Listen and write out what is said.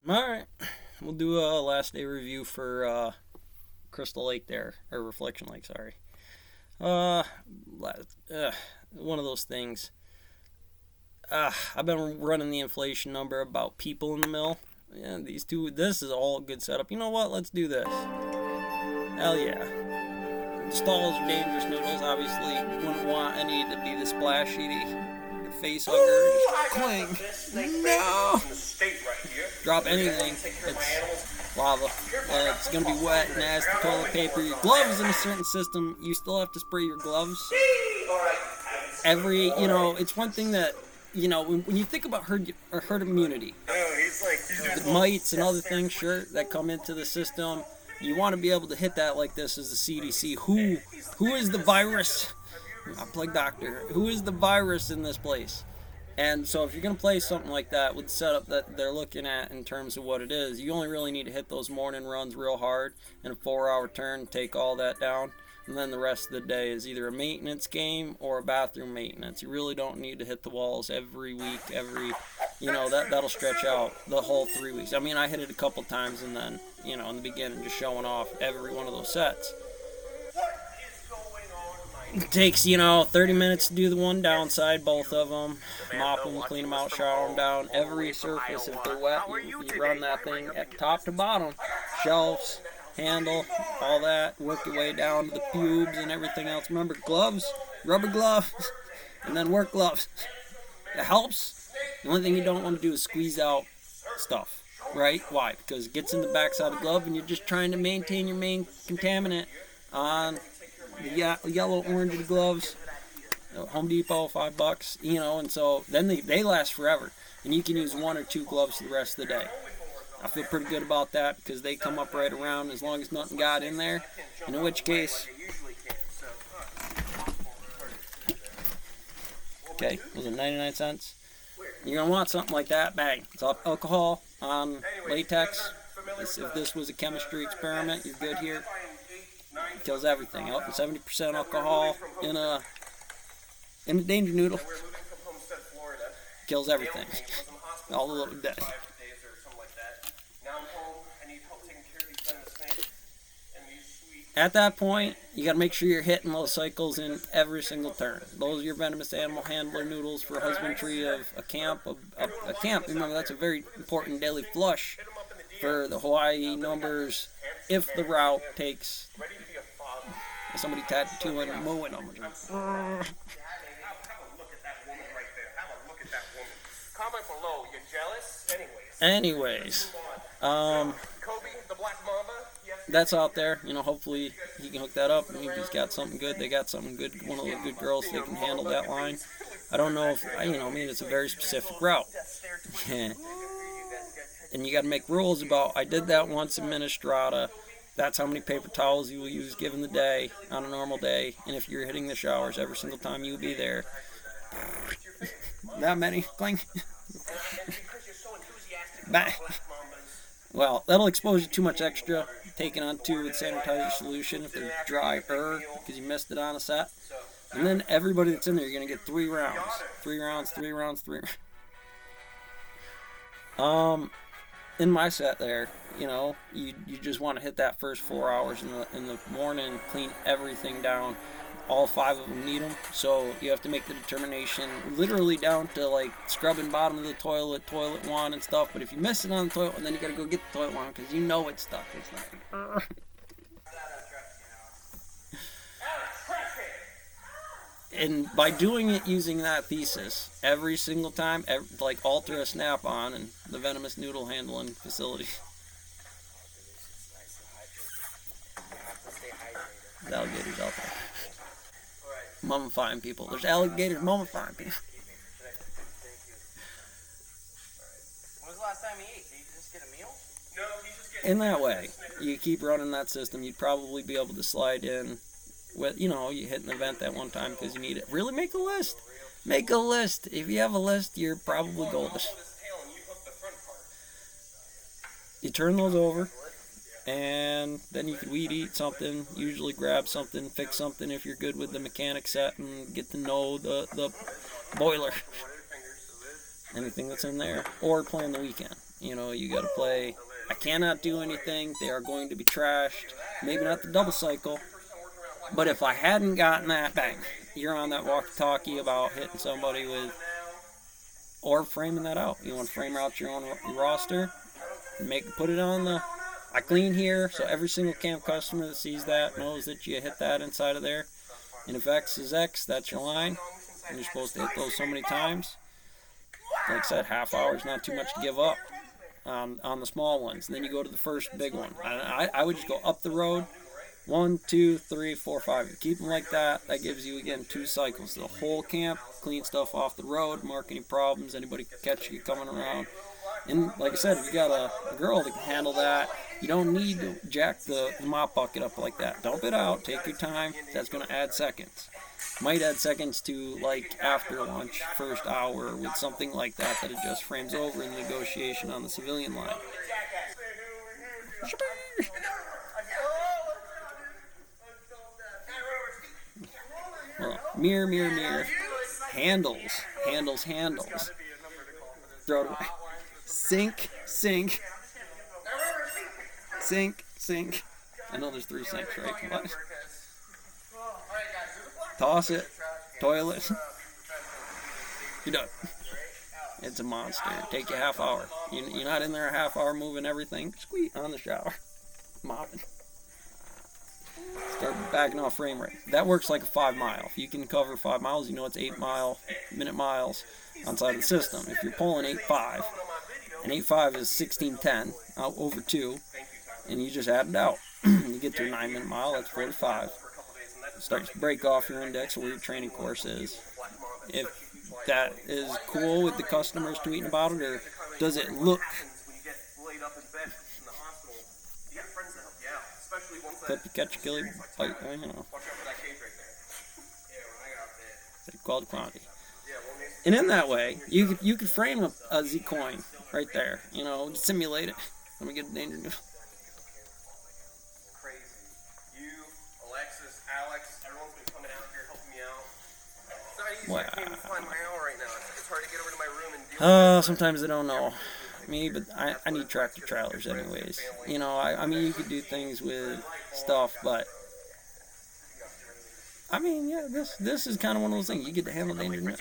Alright, we'll do a last day review for Crystal Lake there, or Reflection Lake, sorry. Uh, One of those things. I've been running the inflation number about people in the mill. Yeah, these two, this is all a good setup. You know what? Let's do this. Hell yeah. The stalls are dangerous noodles, obviously. Wouldn't want any to be the splashy, the face hugger. Just cling. No! Drop anything, it's lava. It's gonna be wet, nasty toilet paper. Your gloves in a certain system, you still have to spray your gloves. It's one thing that, when you think about herd immunity, the mites and other things, sure, that come into the system, you want to be able to hit that like this as the CDC. Who is the virus? I play doctor. Who is the virus in this place? And so if you're going to play something like that with the setup that they're looking at in terms of what it is, you only really need to hit those morning runs real hard in a 4-hour turn, take all that down, and then the rest of the day is either a maintenance game or a bathroom maintenance. You really don't need to hit the walls every week, that'll stretch out the whole 3 weeks. I mean, I hit it a couple times and then, in the beginning, just showing off every one of those sets. It takes, 30 minutes to do the one downside, both of them. Mop them, clean them out, shower them down. Every surface, if they're wet, you run that thing at top to bottom. Shelves, handle, all that. Work your way down to the pubes and everything else. Remember, gloves, rubber gloves, and then work gloves. It helps. The only thing you don't want to do is squeeze out stuff, right? Why? Because it gets in the backside of the glove and you're just trying to maintain your main contaminant on the yellow orange gloves. Home Depot, $5, and so then they last forever, and you can use 1 or 2 gloves for the rest of the day. I feel pretty good about that because they come up right around as long as nothing got in there, in which case, okay, was it 99 cents? You're going to want something like that, bang. It's alcohol on latex. If this was a chemistry experiment, you're good here. It kills everything. 70% alcohol in a danger noodle. Kills everything. All the little dead. At that point, you got to make sure you're hitting those cycles in every single turn. Those are your venomous animal handler noodles for husbandry of a camp. A camp, remember, that's a very important daily flush for the Hawaii numbers if the route takes somebody tattooing and mowing them. Comment below, you're jealous? Anyways, that's out there. Hopefully he can hook that up. Maybe he's got something good. They got something good. One of the good girls, they can handle that line. I don't know if, it's a very specific route. And you got to make rules about, I did that once in Minestrata. That's how many paper towels you will use given the day on a normal day. And if you're hitting the showers every single time you'll be there, that many, cling. Well, that'll expose you too much extra. Taking on 2 with sanitizer solution if they're dry because you missed it on a set. And then everybody that's in there, you're going to get 3 rounds. 3 rounds, 3 rounds, 3 rounds. In my set there, you just want to hit that first 4 hours in the morning, clean everything down. All 5 of them need them, so you have to make the determination literally down to like scrubbing bottom of the toilet wand and stuff. But if you miss it on the toilet, then you gotta go get the toilet wand because it's stuck. It's not. And by doing it using that thesis every single time, like Ultra Snap-on and the venomous noodle handling facility. There's alligators out there. Mummifying people. There's alligators mummifying people. When was the last time he ate? Did he just get a meal? No, he just gets. In that way, you keep running that system, you'd probably be able to slide in with, you hit an event that one time because you need it. Really make a list. Make a list. If you have a list, you're probably golden. You turn those over. And then you could weed eat something, usually grab something, fix something if you're good with the mechanic set and get to know the boiler. Anything that's in there. Or play on the weekend. You know, you got to play. I cannot do anything. They are going to be trashed. Maybe not the double cycle. But if I hadn't gotten that, bang, you're on that walkie-talkie about hitting somebody with, or framing that out. You want to frame out your own roster, put it on the, I clean here, so every single camp customer that sees that knows that you hit that inside of there. And if X is X, that's your line. And you're supposed to hit those so many times. Like I said, half hour is not too much to give up on the small ones. And then you go to the first big one. I would just go up the road. 1, 2, 3, 4, 5. You keep them like that. That gives you, again, 2 cycles. The whole camp, clean stuff off the road, mark any problems, anybody can catch you coming around. And like I said, if you got a girl that can handle that, you don't need to jack the mop bucket up like that. Dump it out, take your time. That's going to add seconds. Might add seconds to, like, after lunch, first hour, with something like that it just frames over in the negotiation on the civilian line. Well, mirror. Handles. Throw it away. Sink. I know there's 3 sinks, right? What? Toss it. Toilet. You're done. It's a monster. Take you a half hour. You're not in there a half hour moving everything. Squeak on the shower. Mopping. Start backing off frame rate. That works like a 5 mile. If you can cover 5 miles, you know it's 8 minute miles outside of the system. If you're pulling 8.5, and 8.5 is 1610 out over 2, and you just add it out. You get to a 9 minute mile, that's 45. Start to break off your index where your training course is. If that is cool with the customers tweeting about it, or does it look clip, catch, kill, fight, you know. Called quantity. And in that way, you could frame a Z coin right there. You know, simulate it. Let me get a danger news. Crazy. You, Alexis, Alex, everyone's been coming out here helping me out. It's not easy. I can't even find my hour right now. It's hard to get over to my room and deal with sometimes they don't know me, but I need tractor trailers anyways. You know, I mean, you could do things with stuff, but I mean, yeah, this is kind of one of those things. You get to handle danger.